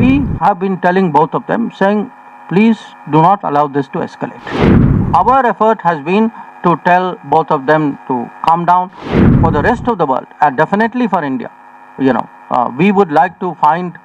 we have been telling both of them, saying, please do not allow this to escalate. Our effort has been to tell both of them to calm down. For the rest of the world, and definitely for India, we would like to find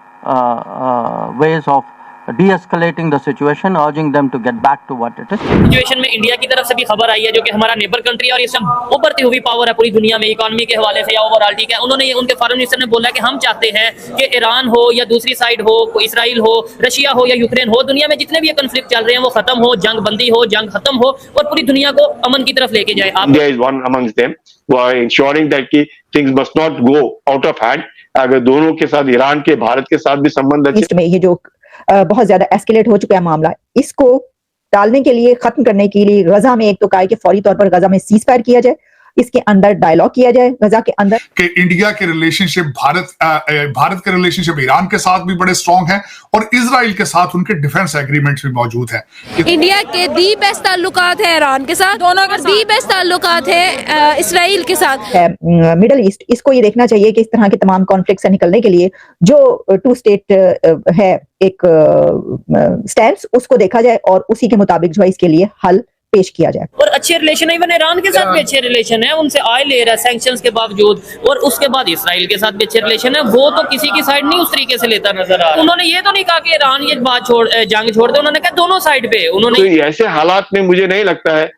ways of de-escalating the situation, urging them to get back to what it is. Situation में India की तरफ से भी खबर आई है, जो कि हमारा नेबर कंट्री और इस समय उभरती हुई पावर है पूरी दुनिया में इकोनॉमी के हवाले से या ओवरऑल, ठीक है। उन्होंने उनके फॉरेन मिनिस्टर ने बोला कि हम चाहते हैं कि ईरान हो या दूसरी साइड हो, इसराइल हो, रशिया हो या यूक्रेन हो, दुनिया में जितने भी ये कॉन्फ्लिक्ट चल रहे हैं वो खत्म हो, जंग बंदी हो, जंग खत्म हो और पूरी दुनिया को अमन की तरफ लेके जाए। India is one amongst them who are ensuring that things must not go out of hand. अगर दोनों के साथ, ईरान के, भारत के साथ भी संबंध अच्छे में ये जो बहुत ज्यादा एस्केलेट हो चुका है मामला, इसको टालने के लिए, खत्म करने के लिए गजा में एक तो कहा कि फौरी तौर पर गजा में सीज फायर किया जाए, इसके अंदर डायलॉग किया जाए गजा के अंदर। कि इंडिया के रिलेशनशिप भारत के रिलेशनशिप ईरान के साथ भी बड़े स्ट्रांग हैं और इजराइल के साथ उनके डिफेंस एग्रीमेंट्स भी मौजूद हैं। इंडिया के दी बेस्ट ताल्लुकात है ईरान के साथ, दोनों के दी बेस्ट ताल्लुकात है इसराइल के साथ। मिडल ईस्ट, इसको ये देखना चाहिए कि इस तरह के तमाम कॉन्फ्लिक्ट से निकलने के लिए जो टू स्टेट है एक स्टैंड, उसको देखा जाए और उसी के मुताबिक जो है इसके लिए हल पेश किया जाए। और अच्छे रिलेशन है, इवन ईरान के साथ भी अच्छे रिलेशन है, उनसे ऑयल ले रहा है सैंक्शंस के बावजूद, और उसके बाद इसराइल के साथ भी अच्छे रिलेशन है। वो तो किसी की साइड नहीं उस तरीके से लेता नजर आ रहा है। उन्होंने ये तो नहीं कहा कि ईरान ये बात जंग छोड़ दे, उन्होंने कहा दोनों साइड पे। उन्होंने तो ऐसे हालात में मुझे नहीं लगता है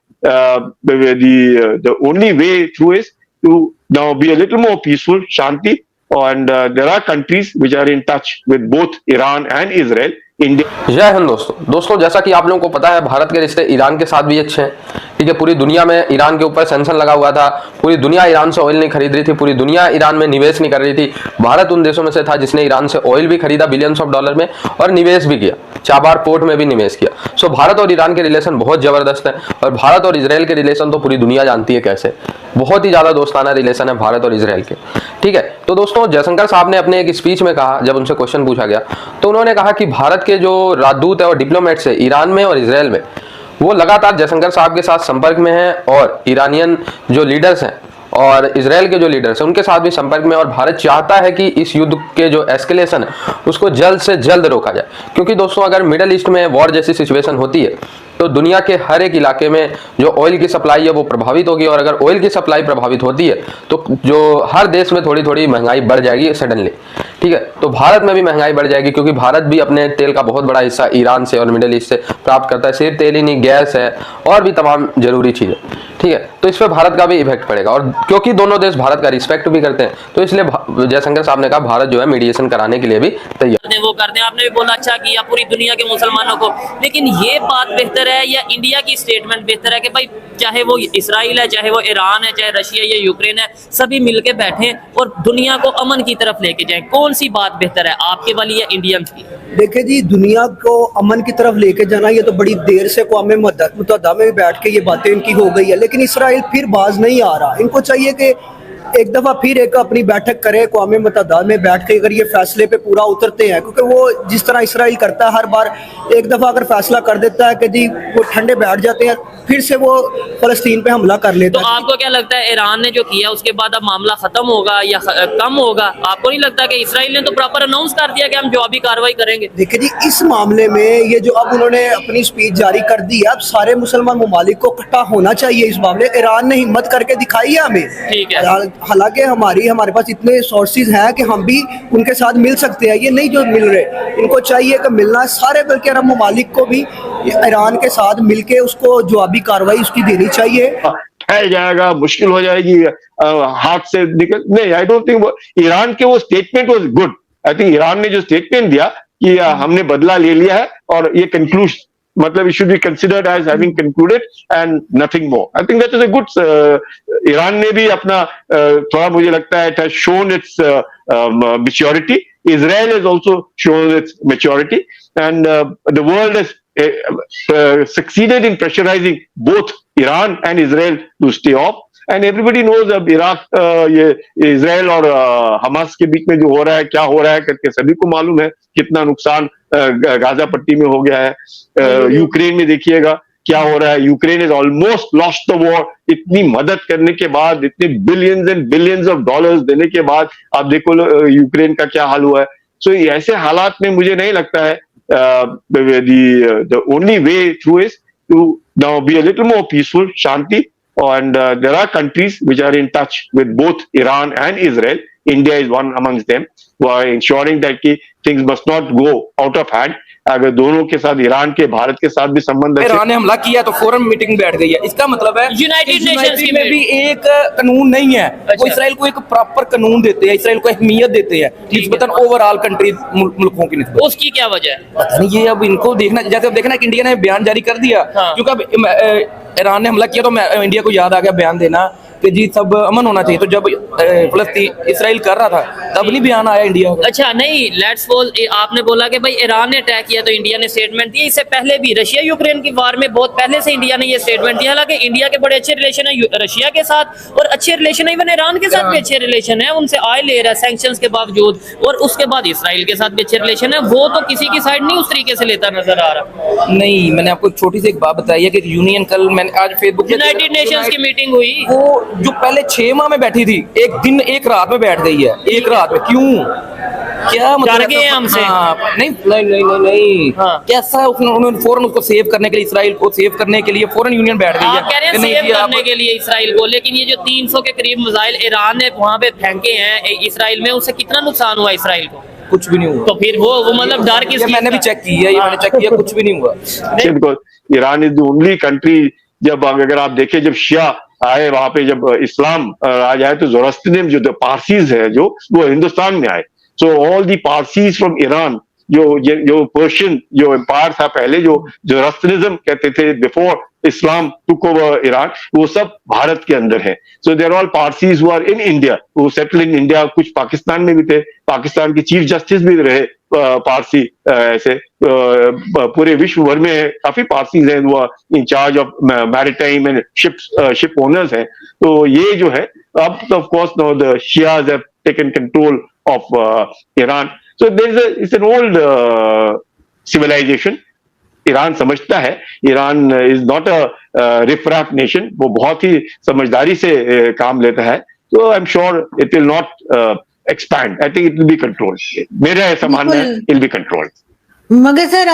the only way through is to now be a little more peaceful, Shanti, and there are countries which are in touch with both Iran and Israel. जय हिंद दोस्तों, जैसा कि आप लोगों को पता है भारत के रिश्ते ईरान के साथ भी अच्छे हैं, ठीक है। पूरी दुनिया में ईरान के ऊपर सैंक्शन लगा हुआ था, पूरी दुनिया ईरान से ऑयल नहीं खरीद रही थी, पूरी दुनिया ईरान में निवेश नहीं कर रही थी। भारत उन देशों में से था जिसने ईरान से ऑयल भी खरीदा बिलियंस ऑफ डॉलर में और निवेश भी किया, चाबार पोर्ट में भी निवेश किया। सो भारत और ईरान के रिलेशन बहुत जबरदस्त है और भारत और इसराइल के रिलेशन तो पूरी दुनिया जानती है कैसे, बहुत ही ज्यादा दोस्ताना रिलेशन है भारत और इसराइल के, ठीक है। तो दोस्तों जयशंकर साहब ने अपने एक स्पीच में कहा, जब उनसे क्वेश्चन पूछा गया तो उन्होंने कहा कि भारत के जो राजदूत है और डिप्लोमेट्स है ईरान में और इसराइल में, वो लगातार जयशंकर साहब के साथ संपर्क में हैं और ईरानियन जो लीडर्स हैं और इजराइल के जो लीडर्स हैं उनके साथ भी संपर्क में, और भारत चाहता है कि इस युद्ध के जो एस्केलेशन है उसको जल्द से जल्द रोका जाए। क्योंकि दोस्तों अगर मिडिल ईस्ट में वॉर जैसी सिचुएशन होती है तो दुनिया के हर एक इलाके में जो ऑयल की सप्लाई है वो प्रभावित होगी, और अगर ऑयल की सप्लाई प्रभावित होती है तो जो हर देश में थोड़ी थोड़ी महंगाई बढ़ जाएगी सडनली, ठीक है। तो भारत में भी महंगाई बढ़ जाएगी क्योंकि भारत भी अपने तेल का बहुत बड़ा हिस्सा ईरान से और मिडिल ईस्ट से प्राप्त करता है। सिर्फ तेल ही नहीं, गैस है और भी तमाम जरूरी चीजें, ठीक है। तो इस पर भारत का भी इफेक्ट पड़ेगा, और क्योंकि दोनों देश भारत का रिस्पेक्ट भी करते हैं तो इसलिए जयशंकर साहब ने कहा भारत जो है मीडिएशन कराने के लिए भी तैयार वो करते हैं। आपने भी बोला अच्छा किया पूरी दुनिया के मुसलमानों को, लेकिन ये बात बेहतर है या इंडिया की स्टेटमेंट बेहतर है कि भाई चाहे वो इसराइल है, चाहे वो ईरान है, चाहे रशिया या यूक्रेन है, सभी मिलके बैठे और दुनिया को अमन की तरफ लेके जाएं? कौन सी बात बेहतर है, आपके वाली या इंडियंस की? देखिए जी, दुनिया को अमन की तरफ लेके जाना ये तो बड़ी देर से क़ौम मुत्तहिदा में बैठ के ये बातें इनकी हो गई है, लेकिन इसराइल फिर बाज नहीं आ रहा। इनको चाहिए कि एक दफा फिर एक अपनी बैठक करे क़ौम मुत्तहिदा में बैठ के, अगर ये फैसले पे पूरा उतरते हैं, क्योंकि वो जिस तरह इसराइल करता है हर बार एक दफा अगर फैसला कर देता है कि जी वो ठंडे बैठ जाते हैं, फिर से वो फलस्तीन पे हमला कर लेता है। तो आपको क्या लगता है ईरान ने जो किया उसके बाद अब मामला खत्म होगा या कम होगा? आपको नहीं लगता कि इसराइल ने तो प्रॉपर अनाउंस कर दिया कि हम जवाबी कार्रवाई करेंगे? देखिए जी, इस मामले में ये जो अब उन्होंने अपनी स्पीच जारी कर दी है, अब सारे मुसलमान ममालिक को इकट्ठा होना चाहिए इस मामले। ईरान ने हिम्मत करके दिखाई है हमें, ठीक है। हालांकि हमारे पास इतने सोर्सेज हैं कि हम भी उनके साथ मिल सकते हैं, ये नहीं जो मिल रहे, इनको चाहिए कि मिलना सारे बल्कि अरब ममालिक को भी ईरान के साथ मिलके उसको जवाबी कार्रवाई उसकी देनी चाहिए। ठहर जाएगा, मुश्किल हो जाएगी, हाथ से निकल नहीं। आई डोंट थिंक ईरान के वो statement was good. I think Iran ने जो स्टेटमेंट दिया कि हमने बदला ले लिया है और ये कंक्लूजन, मतलब it should be considered as having concluded and nothing more. I think that is a good. Iran ने भी अपना थोड़ा, मुझे लगता है, it has shown its maturity. Israel has also shown its maturity, and the world has succeeded in pressurizing both Iran and Israel to stay off. And everybody knows अब Iraq, ये Israel और हमास के बीच में जो हो रहा है, क्या हो रहा है करके सभी को मालूम है, कितना नुकसान गाजा पट्टी में हो गया है। यूक्रेन में देखिएगा क्या हो रहा है, Ukraine is almost lost the war. इतनी मदद करने के बाद, इतने billions and billions of dollars देने के बाद आप देखो यूक्रेन का क्या हाल हुआ है। सो ऐसे हालात में मुझे नहीं लगता है the only way through is to now be a little more peaceful, shanti, and there are countries which are in touch with both Iran and Israel. India is one amongst them, who are ensuring that things must not go out of hand. अगर दोनों के साथ, Iran के, भारत के साथ भी संबंध अच्छे, ईरान ने हमला किया तो फौरन मीटिंग बैठ गई है। इसका मतलब है यूनाइटेड नेशंस में भी एक कानून नहीं है। वो इसराइल को एक प्रॉपर कानून देते हैं, इसराइल को अहमियत देते हैं निस्बतन ओवरऑल कंट्री मुल्कों की निस्बत। उसकी क्या वजह है? पता नहीं, ये अब इनको देखना, जैसे अब देखना कि इंडिया ने बयान जारी कर दिया क्योंकि अब ईरान ने हमला किया तो इंडिया को याद आ गया बयान देना कि जी सब अमन होना चाहिए। तो जब फलस्तीन इसराइल कर रहा था तब नहीं बयान आया इंडिया को। अच्छा नहीं, लेट्स सपोज आपने बोला कि भाई ईरान ने अटैक किया तो इंडिया ने स्टेटमेंट दिया। इससे पहले भी रशिया यूक्रेन की वार में बहुत पहले से इंडिया ने ये स्टेटमेंट दिया। हालांकि इंडिया के बड़े अच्छे रिलेशन है रशिया के साथ और अच्छे रिलेशन है इवन ईरान के साथ भी अच्छे रिलेशन है, उनसे ऑयल ले रहा है सैंक्शंस के बावजूद, और उसके बाद इसराइल के साथ भी अच्छे रिलेशन है। वो तो किसी की साइड नहीं उस तरीके से लेता नजर आ रहा। नहीं, मैंने आपको छोटी सी एक बात बताई है कि यूनियन कल मैंने आज फेसबुक यूनाइटेड नेशंस की मीटिंग हुई, वो जो पहले 6 माह में बैठी थी एक दिन एक रात में बैठ गई है। एक रात में क्यों? क्या मतलब डर गए हमसे? नहीं नहीं नहीं नहीं, नहीं। कैसा उन्होंने फौरन उसको सेव करने के लिए, इसराइल को सेव करने के लिए फौरन यूनियन बैठ गई है। कह रहे हैं सेव करने के लिए इसराइल को, लेकिन ये जो 300 के करीब मिसाइल ईरान ने वहां पे फेंके हैं इसराइल में, उससे कितना नुकसान हुआ इसराइल को? कुछ भी नहीं हुआ। तो फिर वो मतलब डर किस? मैंने भी चेक किया, ये मैंने चेक किया, कुछ भी नहीं हुआ। Iran is the only country, जब अगर आप देखें जब शिया आए वहां पे, जब इस्लाम आ जाए तो ज़ोरास्ट्रियनिज्म जो पारसीज है जो वो हिंदुस्तान में आए। So all the Parsis from Iran, जो पर्शियन जो एम्पायर था पहले, जो ज़ोरास्ट्रियनिज्म कहते थे before Islam took over Iran, वो सब भारत के अंदर है। So there all Parsis who are in India, वो सेटल इन इंडिया। कुछ पाकिस्तान में भी थे, पाकिस्तान के चीफ जस्टिस भी रहे पारसी। ऐसे पूरे विश्व भर में काफी पारसीज हैं वो in charge of maritime and ship owners हैं। तो ये जो है अब of course now the Shias have taken control of Iran. So it's an old civilisation. Iran समझता है, Iran is not a riffraff nation, वो बहुत ही समझदारी से काम लेता है। तो I am sure it will not expand. I think it will be controlled. मेरा ऐसा मानना है, it will be controlled. मगर सर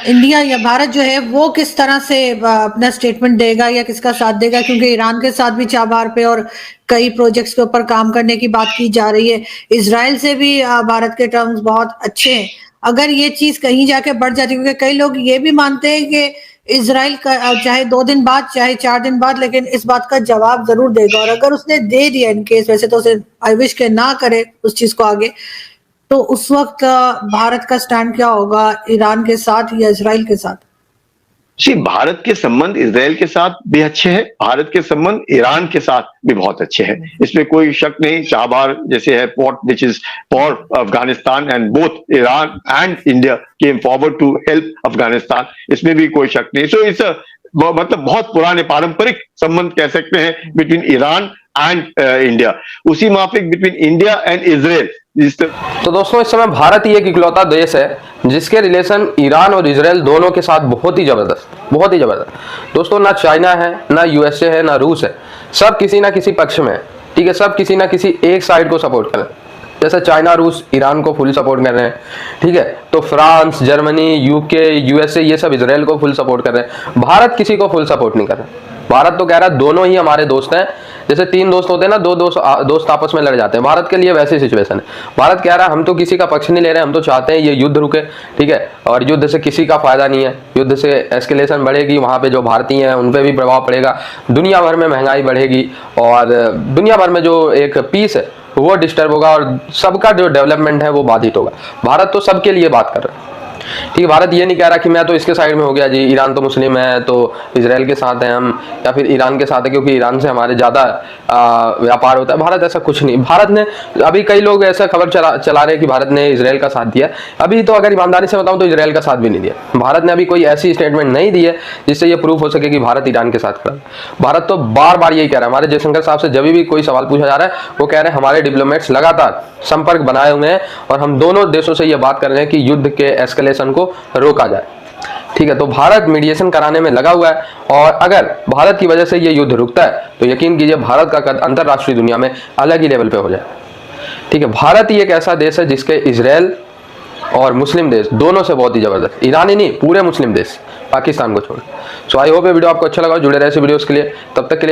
इंडिया या भारत जो है वो किस तरह से अपना स्टेटमेंट देगा या किसका साथ देगा? क्योंकि ईरान के साथ भी चाबार पे और कई प्रोजेक्ट्स के ऊपर काम करने की बात की जा रही है। इजराइल से भी भारत के टर्म्स बहुत अच्छे हैं। अगर ये चीज कहीं जाके बढ़ जाती है, क्योंकि कई लोग ये भी मानते हैं कि इजराइल का चाहे 2 दिन बाद चाहे 4 दिन बाद, लेकिन इस बात का जवाब जरूर देगा। और अगर उसने दे दिया इन केस, वैसे तो उसे आई विश के ना करे उस चीज को आगे, तो उस वक्त भारत का स्टैंड क्या होगा ईरान के साथ या इजराइल के साथ? भारत के संबंध इजराइल के साथ भी अच्छे हैं, भारत के संबंध ईरान के साथ भी बहुत अच्छे हैं, इसमें कोई शक नहीं। चाबार जैसे है port which is for Afghanistan, and both Iran and India came forward to help Afghanistan, इसमें भी कोई शक नहीं। सो इट्स मतलब बहुत पुराने पारंपरिक संबंध कह सकते हैं बिटवीन ईरान एंड इंडिया। उसी माफिक बिटवीन इंडिया एंड इजराइल। तो दोस्तों, इस समय भारत ही एक इकलौता देश है जिसके रिलेशन ईरान और इजराइल दोनों के साथ बहुत ही जबरदस्त। दोस्तों, ना चाइना है, ना यूएसए है, ना रूस है, सब किसी ना किसी पक्ष में है। ठीक है, सब किसी ना किसी एक साइड को सपोर्ट कर रहे हैं। जैसे चाइना, रूस ईरान को फुल सपोर्ट कर रहे हैं। ठीक है, तो फ्रांस, जर्मनी, यूके, यूएसए ये सब इजराइल को फुल सपोर्ट कर रहे हैं। भारत किसी को फुल सपोर्ट नहीं कर रहा। भारत तो कह रहा है दोनों ही हमारे दोस्त हैं। जैसे 3 दोस्त होते हैं ना, 2 दोस्त आपस में लड़ जाते हैं। भारत के लिए वैसी सिचुएशन है। भारत कह रहा है हम तो किसी का पक्ष नहीं ले रहे, हम तो चाहते हैं ये युद्ध रुके। ठीक है, और युद्ध से किसी का फायदा नहीं है। युद्ध से एस्केलेशन बढ़ेगी, वहाँ पे जो भारतीय हैं उन पे भी प्रभाव पड़ेगा, दुनिया भर में महंगाई बढ़ेगी और दुनिया भर में जो एक पीस है वो डिस्टर्ब होगा और सबका जो डेवलपमेंट है वो बाधित होगा। भारत तो सबके लिए बात कर रहा है। ठीक है, भारत ये नहीं कह रहा कि मैं तो इसके साइड में हो गया जी, ईरान तो मुस्लिम है तो इजराइल के साथ हैं हम, या फिर ईरान के साथ है क्योंकि ईरान से हमारे ज़्यादा व्यापार होता है। भारत ऐसा कुछ नहीं। भारत ने, अभी कई लोग ऐसा खबर चला रहे हैं कि भारत ने इजराइल का साथ दिया। अभी तो अगर ईमानदारी से बताऊं तो इजराइल का साथ भी नहीं दिया। भारत ने अभी कोई ऐसी स्टेटमेंट नहीं दी है जिससे ये प्रूफ हो सके कि भारत ईरान के साथ खड़ा है। भारत तो बार बार यही कह रहा है। हमारे जयशंकर साहब से जब भी कोई सवाल पूछा जा रहा है वो कह रहे हैं हमारे डिप्लोमेट्स लगातार संपर्क बनाए हुए हैं और हम दोनों देशों से ये बात कर रहे हैं कि युद्ध के एस्केलेशन को रोका जाए। ठीक है, तो भारत मीडिएशन कराने में लगा हुआ है और अगर भारत की वजह से ये युद्ध रुकता है तो यकीन कीजिए भारत का कद अंतरराष्ट्रीय दुनिया में अलग ही लेवल पे हो जाए। ठीक है, भारत ही एक ऐसा देश है जिसके इजराइल और मुस्लिम देश दोनों से बहुत ही जबरदस्त, ईरान ही नहीं पूरे मुस्लिम देश पाकिस्तान को छोड़। सो आई होप ये वीडियो आपको अच्छा लगा, जुड़े रहे ऐसे वीडियोस के लिए, तब तक के लिए